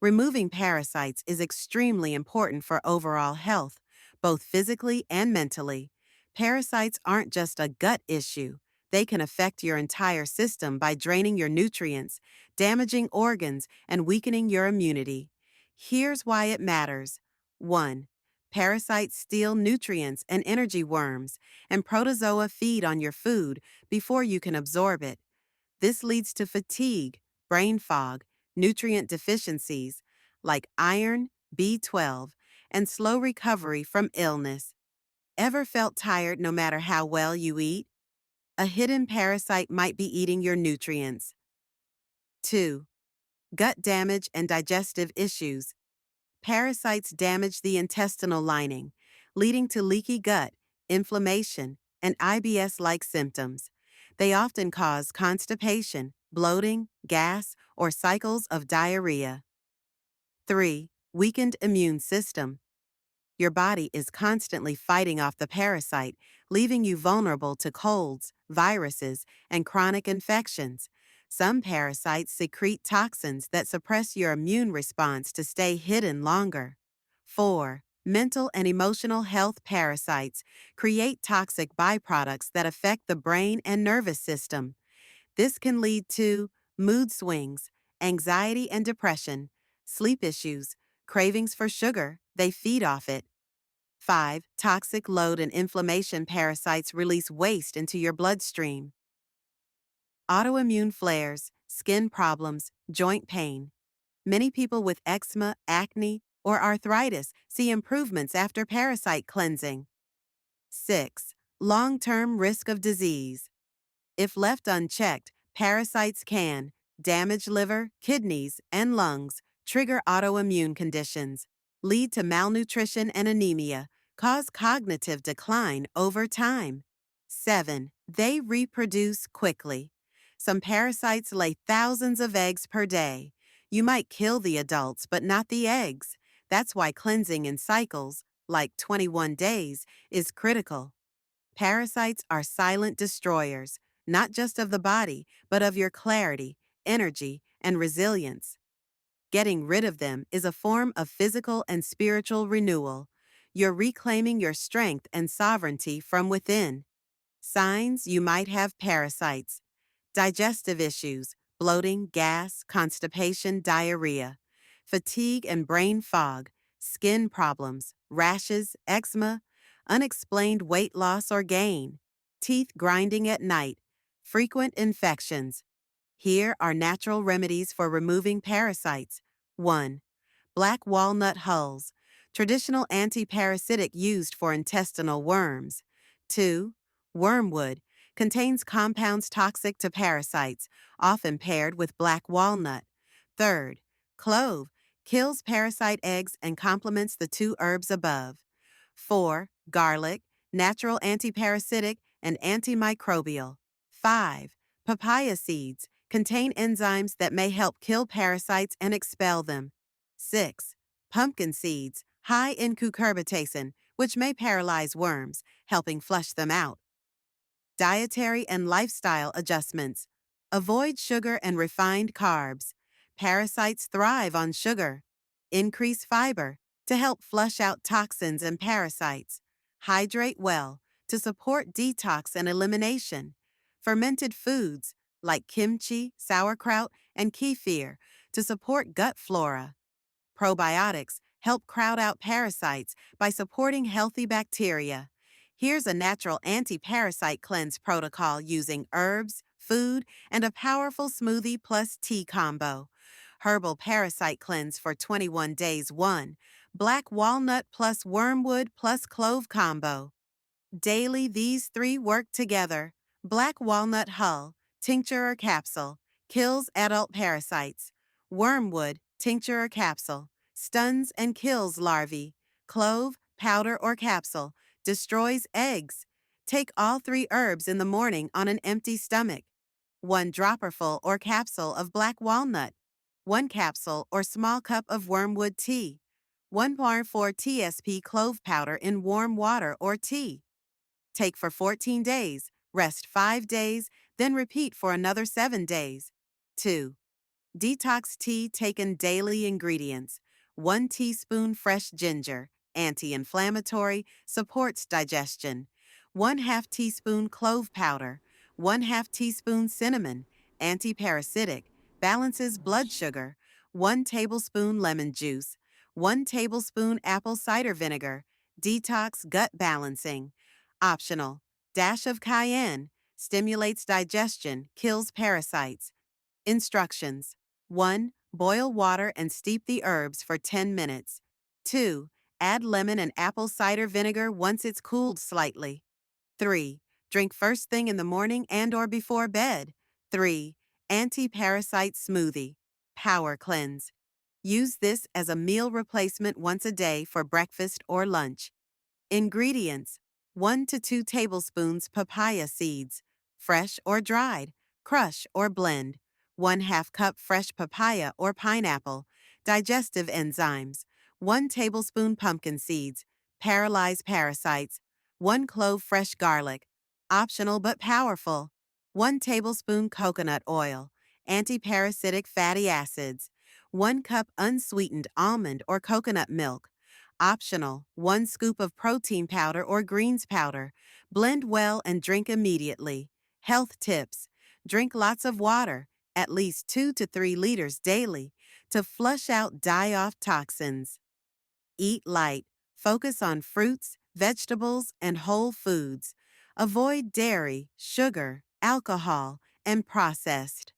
Removing parasites is extremely important for overall health, both physically and mentally. Parasites aren't just a gut issue. They can affect your entire system by draining your nutrients, damaging organs, and weakening your immunity. Here's why it matters. 1. Parasites steal nutrients and energy worms, and protozoa feed on your food before you can absorb it. This leads to fatigue, brain fog, nutrient deficiencies like iron, B12, and slow recovery from illness. Ever felt tired no matter how well you eat? A hidden parasite might be eating your nutrients. 2. Gut damage and digestive issues. Parasites damage the intestinal lining, leading to leaky gut, inflammation, and IBS like symptoms. They often cause constipation, bloating, gas, or cycles of diarrhea. 3. Weakened immune system. Your body is constantly fighting off the parasite, leaving you vulnerable to colds, viruses, and chronic infections. Some parasites secrete toxins that suppress your immune response to stay hidden longer. 4. Mental and emotional health parasites create toxic byproducts that affect the brain and nervous system. This can lead to mood swings, anxiety and depression, sleep issues, cravings for sugar, they feed off it. 5. Toxic load and inflammation parasites release waste into your bloodstream. Autoimmune flares, skin problems, joint pain. Many people with eczema, acne, or arthritis see improvements after parasite cleansing. 6. Long-term risk of disease. If left unchecked, parasites can damage liver, kidneys, and lungs, trigger autoimmune conditions, lead to malnutrition and anemia, cause cognitive decline over time. 7. They reproduce quickly. Some parasites lay thousands of eggs per day. You might kill the adults, but not the eggs. That's why cleansing in cycles, like 21 days, is critical. Parasites are silent destroyers, not just of the body, but of your clarity, energy, and resilience. Getting rid of them is a form of physical and spiritual renewal. You're reclaiming your strength and sovereignty from within. Signs you might have parasites: digestive issues, bloating, gas, constipation, diarrhea, fatigue and brain fog, skin problems, rashes, eczema, unexplained weight loss or gain, teeth grinding at night, frequent infections. Here are natural remedies for removing parasites. 1. Black walnut hulls, traditional anti-parasitic used for intestinal worms. 2. Wormwood, contains compounds toxic to parasites, often paired with black walnut. 3. Clove, kills parasite eggs and complements the two herbs above. 4. Garlic, natural antiparasitic and antimicrobial. 5. Papaya seeds, contain enzymes that may help kill parasites and expel them. 6. Pumpkin seeds, high in cucurbitacin, which may paralyze worms, helping flush them out. Dietary and lifestyle adjustments. Avoid sugar and refined carbs. Parasites thrive on sugar. Increase fiber to help flush out toxins and parasites. Hydrate well to support detox and elimination. Fermented foods like kimchi, sauerkraut, and kefir to support gut flora. Probiotics help crowd out parasites by supporting healthy bacteria. Here's a natural anti-parasite cleanse protocol using herbs, food, and a powerful smoothie plus tea combo. Herbal Parasite Cleanse for 21 days 1. Black walnut plus wormwood plus clove combo. Daily, these three work together. Black walnut hull, tincture or capsule, kills adult parasites. Wormwood, tincture or capsule, stuns and kills larvae. Clove, powder or capsule, destroys eggs. Take all three herbs in the morning on an empty stomach. 1 dropperful or capsule of black walnut. 1 capsule or small cup of wormwood tea. 1.4 TSP clove powder in warm water or tea. Take for 14 days, rest 5 days, then repeat for another 7 days. 2. Detox tea taken daily ingredients. 1 teaspoon fresh ginger, anti-inflammatory, supports digestion. 1/2 teaspoon clove powder. 1/2 teaspoon cinnamon, anti-parasitic, balances blood sugar. 1 tablespoon lemon juice. 1 tablespoon apple cider vinegar, detox gut balancing. Optional. Dash of cayenne, stimulates digestion, kills parasites. Instructions: 1. Boil water and steep the herbs for 10 minutes. 2. Add lemon and apple cider vinegar once it's cooled slightly. 3. Drink first thing in the morning and or before bed. 3. Anti-parasite smoothie. Power cleanse. Use this as a meal replacement once a day for breakfast or lunch. Ingredients: 1 to 2 tablespoons papaya seeds, fresh or dried, crush or blend. 1/2 cup fresh papaya or pineapple, digestive enzymes. 1 tablespoon pumpkin seeds, paralyze parasites. 1 clove fresh garlic, optional but powerful. 1 tablespoon coconut oil, anti-parasitic fatty acids. 1 cup unsweetened almond or coconut milk, optional. 1 scoop of protein powder or greens powder. Blend well and drink immediately. Health tips: drink lots of water, at least 2 to 3 liters daily, to flush out die-off toxins. Eat light. Focus on fruits, vegetables, and whole foods. Avoid dairy, sugar, alcohol, and processed.